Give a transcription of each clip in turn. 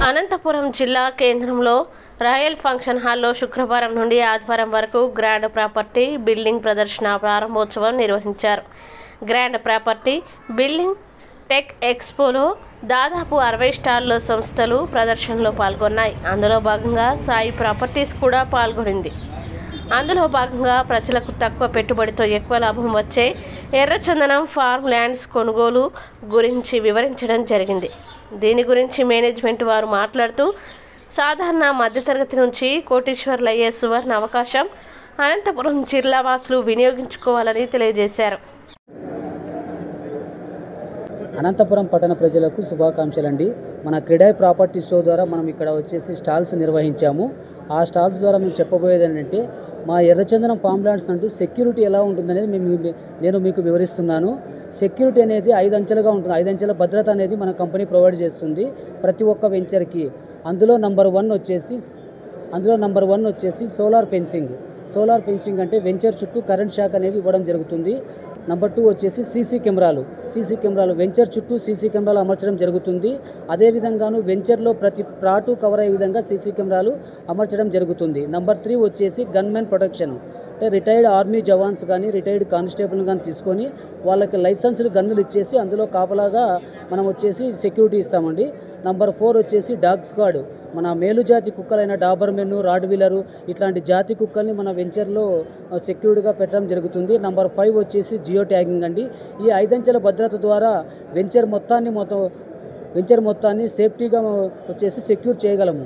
అనంతపురం జిల్లా కేంద్రంలో royal function హాల్లో శుక్రవారం నుండి ఆదివారం వరకు గ్రాండ్ ప్రాపర్టీ బిల్డింగ్ ప్రదర్శన ప్రారంభోత్సవం నిర్వహించారు. గ్రాండ్ ప్రాపర్టీ బిల్డింగ్ టెక్ ఎక్స్పోలో దాదాపు 60 స్టాళ్ల సంస్థలు ప్రదర్శనలో పాల్గొన్నాయి. అందులో భాగంగా సాయి ప్రాపర్టీస్ కూడా పాల్గొనింది. అందులో భాగంగా ప్రజలకు తక్కువ పెట్టుబడితో ఎక్కువ లాభం వచ్చే ఎర్రచందనం ఫార్మ్ ల్యాండ్స్ కొనుగోలు గురించి వివరించడం జరిగింది. దీని గురించి మేనేజ్మెంట్ వారు మాట్లాడుతూ, సాధారణ మధ్యతరగతి నుంచి కోటీశ్వర్లయ్యే సువర్ణ అవకాశం అనంతపురం జిల్లా వాసులు వినియోగించుకోవాలని తెలియజేశారు. అనంతపురం పట్టణ ప్రజలకు శుభాకాంక్షలండి. మన క్రెడాయ్ ప్రాపర్టీ షో ద్వారా మనం ఇక్కడ వచ్చేసి స్టాల్స్ నిర్వహించాము. ఆ స్టాల్స్ ద్వారా మేము చెప్పబోయేది ఏంటంటే, మా ఎర్రచందనం ఫామ్ ల్యాండ్స్ అంటూ సెక్యూరిటీ ఎలా ఉంటుందనేది నేను మీకు వివరిస్తున్నాను. సెక్యూరిటీ అనేది 5 అంచెలుగా ఉంటుంది. 5 అంచెల భద్రత అనేది మన కంపెనీ ప్రొవైడ్ చేస్తుంది ప్రతి ఒక్క వెంచర్కి. అందులో నంబర్ 1 వచ్చేసి సోలార్ ఫెన్సింగ్. సోలార్ ఫెన్సింగ్ అంటే వెంచర్ చుట్టూ కరెంట్ షాక్ అనేది ఇవ్వడం జరుగుతుంది. నంబర్ 2 వచ్చేసి సీసీ కెమెరాలు వెంచర్ చుట్టూ సీసీ కెమెరాలు అమర్చడం జరుగుతుంది. అదేవిధంగాను వెంచర్లో ప్రతి ప్లాటు కవర్ అయ్యే విధంగా సీసీ కెమెరాలు అమర్చడం జరుగుతుంది. నంబర్ 3 వచ్చేసి గన్మెన్ ప్రొటెక్షన్. అంటే రిటైర్డ్ ఆర్మీ జవాన్స్ కానీ రిటైర్డ్ కానిస్టేబుల్ కానీ తీసుకొని వాళ్ళకి లైసెన్స్డ్ గన్నులు ఇచ్చేసి అందులో కాపలాగా మనం వచ్చేసి సెక్యూరిటీ ఇస్తామండి. నంబర్ 4 వచ్చేసి డాగ్ స్క్వాడ్. మన మేలుజాతి కుక్కలైన డాబర్మెన్, రాడ్వీలరు ఇట్లాంటి జాతి కుక్కల్ని మన వెంచర్లో సెక్యూరిటీగా పెట్టడం జరుగుతుంది. నంబర్ 5 వచ్చేసి జియో ట్యాగింగ్ అండి. ఈ 5 అంచెల భద్రత ద్వారా వెంచర్ మొత్తాన్ని సేఫ్టీగా వచ్చేసి సెక్యూర్ చేయగలము.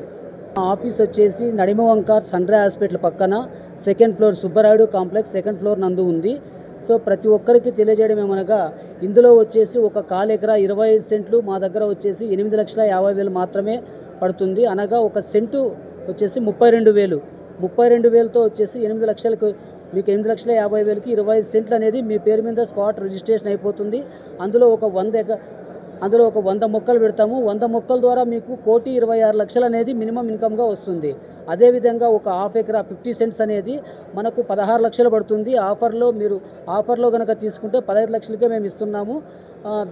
ఆఫీస్ వచ్చేసి నడిమవంకార్ సన్రైజ్ హాస్పిటల్ పక్కన 2nd floor Subbarayudu complex 2nd floor నందు ఉంది. సో ప్రతి ఒక్కరికి తెలియజేయడం ఏమనగా, ఇందులో వచ్చేసి ఒక 1/4 ఎకరా 25 సెంట్లు మా దగ్గర వచ్చేసి 8,50,000 మాత్రమే పడుతుంది. అనగా ఒక సెంటు వచ్చేసి 32,000. 32,000తో వచ్చేసి 8 లక్షలకు మీకు 8,50,000కి 25 సెంట్లు అనేది మీ పేరు మీద స్పాట్ రిజిస్ట్రేషన్ అయిపోతుంది. అందులో ఒక 100 మొక్కలు పెడతాము. 100 మొక్కల ద్వారా మీకు 1,26,00,000 అనేది మినిమం ఇన్కమ్గా వస్తుంది. అదేవిధంగా ఒక 1/2 ఎకరా 50 సెంట్స్ అనేది మనకు 16 లక్షలు పడుతుంది. ఆఫర్లో కనుక తీసుకుంటే 15 లక్షలకే మేము ఇస్తున్నాము.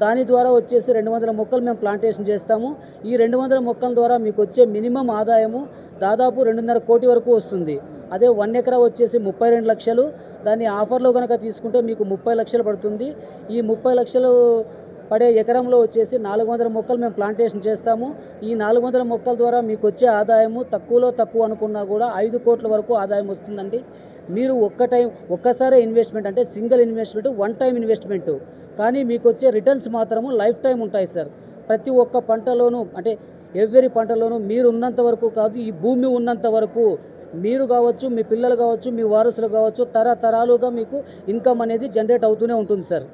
దాని ద్వారా వచ్చేసి 200 మొక్కలు మేము ప్లాంటేషన్ చేస్తాము. ఈ 200 మొక్కల ద్వారా మీకు వచ్చే మినిమం ఆదాయము దాదాపు 2.5 కోటి వరకు వస్తుంది. అదే 1 ఎకరా వచ్చేసి 32 లక్షలు. దాన్ని ఆఫర్లో కనుక తీసుకుంటే మీకు 30 లక్షలు పడుతుంది. ఈ 30 లక్షలు పడే ఎకరంలో వచ్చేసి 400 మొక్కలు మేము ప్లాంటేషన్ చేస్తాము. ఈ 400 మొక్కల ద్వారా మీకు వచ్చే ఆదాయము తక్కువ అనుకున్నా కూడా 5 కోట్ల వరకు ఆదాయం వస్తుందండి. మీరు ఒక్కసారి ఇన్వెస్ట్మెంట్ అంటే సింగిల్ ఇన్వెస్ట్మెంట్, 1 టైం ఇన్వెస్ట్మెంట్, కానీ మీకు వచ్చే రిటర్న్స్ మాత్రము లైఫ్ టైం ఉంటాయి సార్. ప్రతి ఒక్క పంటలోనూ అంటే ఎవ్రీ పంటలోనూ మీరు ఉన్నంత వరకు కాదు, ఈ భూమి ఉన్నంత వరకు మీరు కావచ్చు, మీ పిల్లలు కావచ్చు, మీ వారసులు కావచ్చు, తరతరాలుగా మీకు ఇన్కమ్ అనేది జనరేట్ అవుతూనే ఉంటుంది సార్.